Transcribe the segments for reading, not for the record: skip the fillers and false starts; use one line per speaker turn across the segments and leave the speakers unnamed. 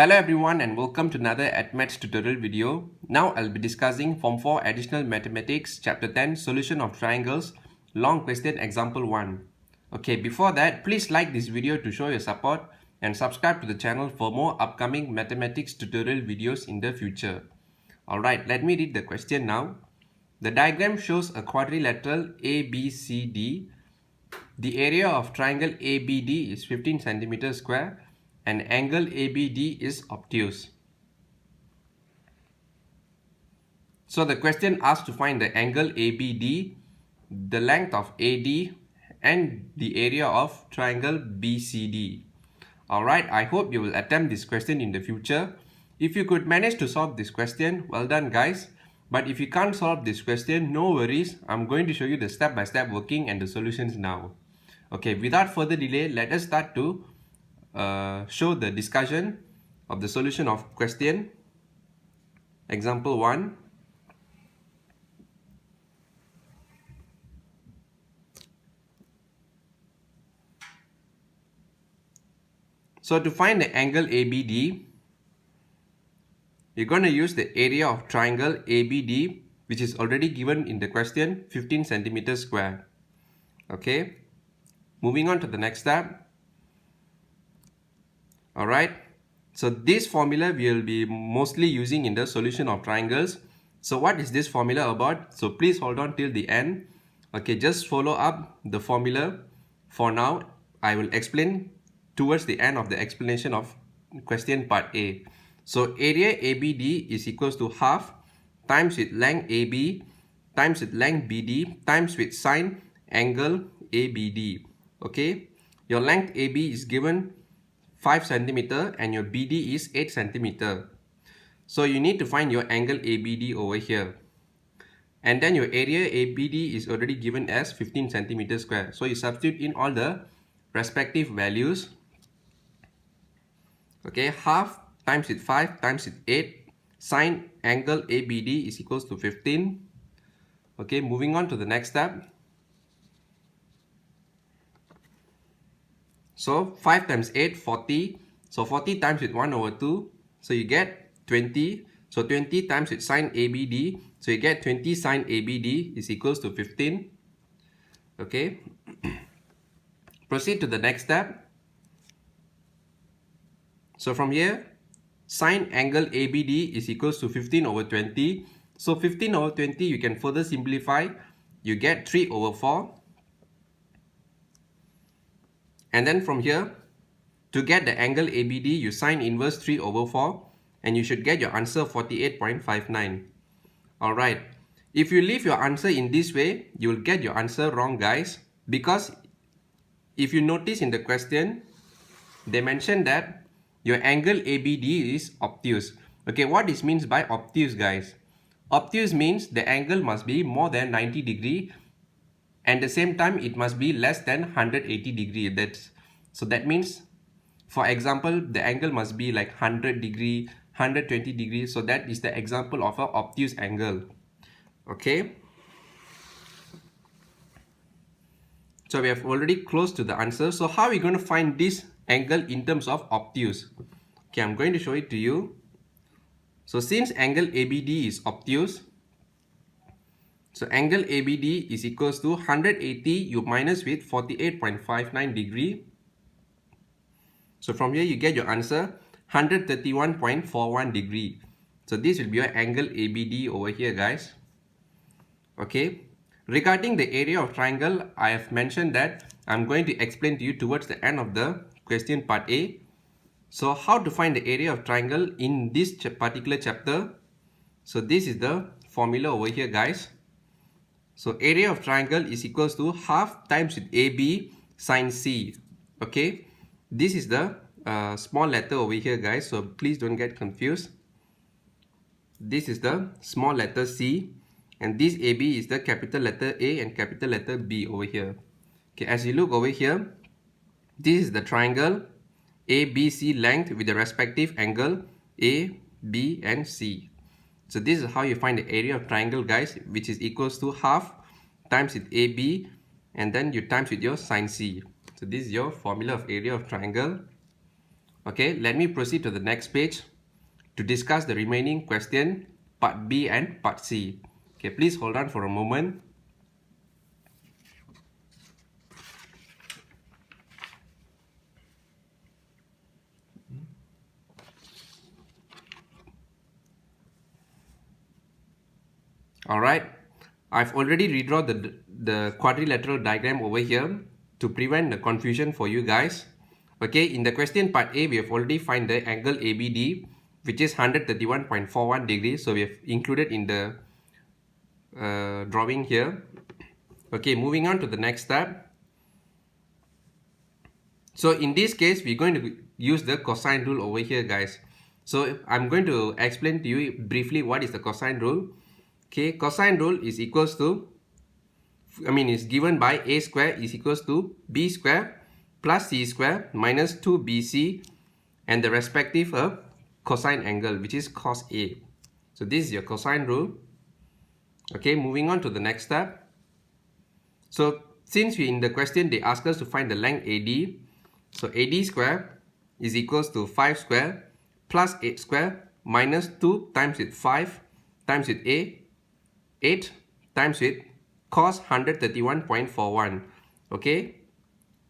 Hello everyone and welcome to another AdMaths tutorial video. Now I'll be discussing Form 4 Additional Mathematics Chapter 10 Solution of Triangles Long Question Example 1. Okay, before that, please like this video to show your support and subscribe to the channel for more upcoming mathematics tutorial videos in the future. Alright, let me read the question now. The diagram shows a quadrilateral ABCD. The area of triangle ABD is 15 cm square and angle ABD is obtuse. So the question asks to find the angle ABD, the length of AD and the area of triangle BCD. Alright, I hope you will attempt this question in the future. If you could manage to solve this question, well done guys. But if you can't solve this question, no worries. I'm going to show you the step-by-step working and the solutions now. Okay, without further delay, let us start to show the discussion of the solution of question. Example 1. So to find the angle ABD, you're going to use the area of triangle ABD, which is already given in the question, 15 cm square. Okay, moving on to the next step. Alright, so this formula we will be mostly using in the solution of triangles. So what is this formula about? So please hold on till the end. Okay, just follow up the formula. For now, I will explain towards the end of the explanation of question part A. So area ABD is equals to half times with length AB times with length BD times with sine angle ABD. Okay, your length AB is given 5 cm and your BD is 8 cm. So you need to find your angle ABD over here. And then your area ABD is already given as 15 cm square. So you substitute in all the respective values. Okay, half times with 5 times with 8. Sine angle ABD is equals to 15. Okay, moving on to the next step. So 5 times 8, 40. So 40 times with 1 over 2. So you get 20. So 20 times with sine ABD. So you get 20 sine ABD is equals to 15. Okay. Proceed to the next step. So from here, sine angle ABD is equals to 15 over 20. So 15 over 20 you can further simplify. You get 3 over 4. And then from here, to get the angle ABD, you sine inverse 3 over 4 and you should get your answer 48.59. Alright, if you leave your answer in this way, you will get your answer wrong guys. Because if you notice in the question, they mentioned that your angle ABD is obtuse. Okay, what this means by obtuse guys? Obtuse means the angle must be more than 90 degree. And at the same time, it must be less than 180 degree. So that means, for example, the angle must be like 100 degree, 120 degrees. So that is the example of an obtuse angle. Okay. So we have already close to the answer. So how are we going to find this angle in terms of obtuse? Okay, I'm going to show it to you. So since angle ABD is obtuse, so angle ABD is equals to 180 you minus with 48.59 degree. So from here you get your answer 131.41 degree. So this will be your angle ABD over here guys. Okay. Regarding the area of triangle, I have mentioned that I'm going to explain to you towards the end of the question part A. So how to find the area of triangle in this particular chapter. So this is the formula over here guys. So area of triangle is equals to half times with AB sine C. Okay, this is the small letter over here guys, so please don't get confused. This is the small letter C and this AB is the capital letter A and capital letter B over here. Okay, as you look over here, this is the triangle ABC length with the respective angle A, B and C. So this is how you find the area of triangle guys, which is equals to half times with AB and then you times with your sine C. So this is your formula of area of triangle. Okay, let me proceed to the next page to discuss the remaining question, part B and part C. Okay, please hold on for a moment. Alright, I've already redrawn the quadrilateral diagram over here to prevent the confusion for you guys. Okay, in the question part A, we have already find the angle ABD, which is 131.41 degrees. So we have included in the drawing here. Okay, moving on to the next step. So in this case, we're going to use the cosine rule over here, guys. So I'm going to explain to you briefly what is the cosine rule. Okay, cosine rule is equals to, is given by a square is equals to b square plus c square minus 2bc and the respective cosine angle, which is cos A. So this is your cosine rule. Okay, moving on to the next step. So since we in the question they ask us to find the length AD, so AD square is equals to 5 square plus 8 square minus 2 times with 5 times with 8 times with cos 131.41. Okay,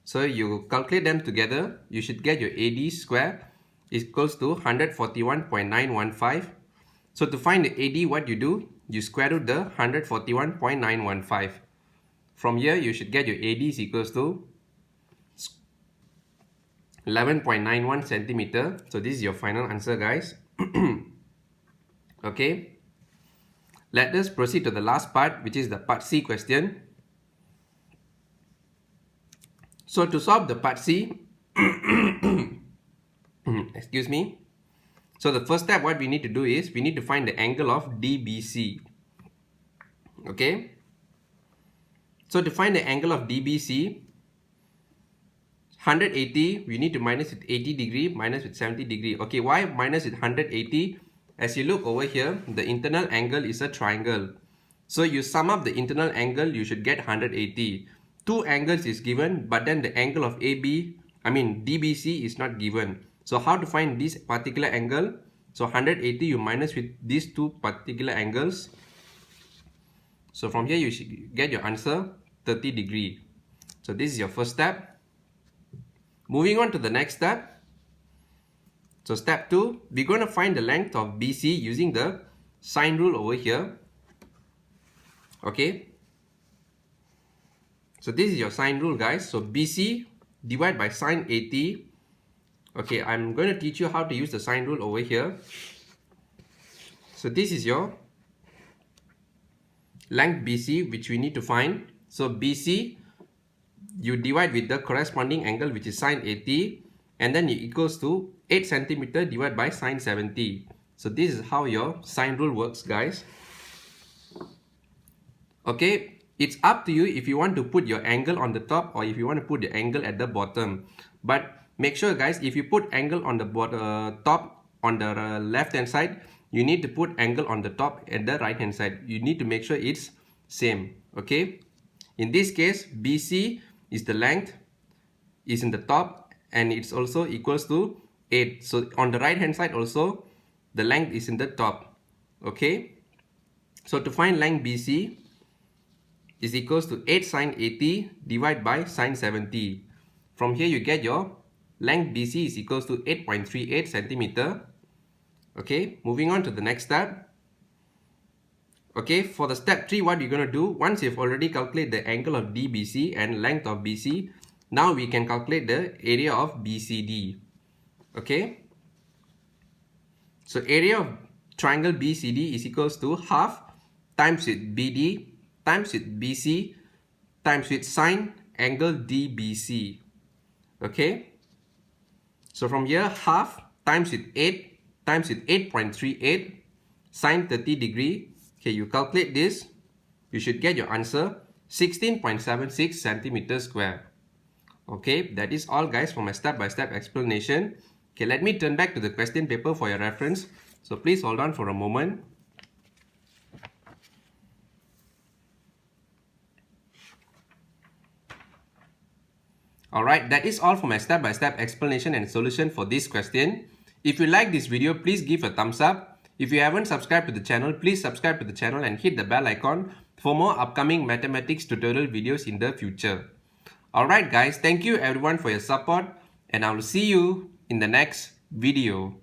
so you calculate them together, you should get your AD square is equals to 141.915. So to find the AD, what you do, you square root the 141.915. From here, you should get your AD is equals to 11.91 centimeter. So this is your final answer, guys. Okay. Let us proceed to the last part, which is the part C question. So to solve the part C, excuse me. So the first step, what we need to do is, we need to find the angle of DBC. Okay. So to find the angle of DBC, 180, we need to minus with 80 degree, minus with 70 degree. Okay, why minus with 180? As you look over here, the internal angle is a triangle. So you sum up the internal angle, you should get 180. Two angles is given, but then the angle of DBC is not given. So how to find this particular angle? So 180 you minus with these two particular angles. So from here you should get your answer 30 degree. So this is your first step. Moving on to the next step. So step 2, we're going to find the length of BC using the sine rule over here. Okay. So this is your sine rule, guys. So BC divided by sine 80. Okay, I'm going to teach you how to use the sine rule over here. So this is your length BC, which we need to find. So BC, you divide with the corresponding angle, which is sine 80, and then it equals to 8 centimeter divided by sine 70. So this is how your sine rule works, guys. Okay, it's up to you if you want to put your angle on the top or if you want to put the angle at the bottom. But make sure, guys, if you put angle on the top on the left hand side, you need to put angle on the top at the right hand side. You need to make sure it's same. Okay, in this case, BC is the length is in the top and it's also equals to 8. So on the right hand side also the length is in the top. Okay, so to find length BC is equals to 8 sine 80 divided by sine 70. From here you get your length BC is equals to 8.38 centimeter. Okay, moving on to the next step. Okay, for the step 3, what you're going to do, once you've already calculated the angle of DBC and length of BC, now we can calculate the area of BCD. Okay, so area of triangle BCD is equals to half times with BD times with BC times with sine angle DBC. Okay, so from here half times with 8 times with 8.38 sine 30 degree. Okay, you calculate this, you should get your answer 16.76 centimeters square. Okay, that is all, guys, for my step-by-step explanation. Okay, let me turn back to the question paper for your reference. So please hold on for a moment. Alright, that is all for my step-by-step explanation and solution for this question. If you like this video, please give a thumbs up. If you haven't subscribed to the channel, please subscribe to the channel and hit the bell icon for more upcoming mathematics tutorial videos in the future. Alright guys, thank you everyone for your support and I will see you in the next video.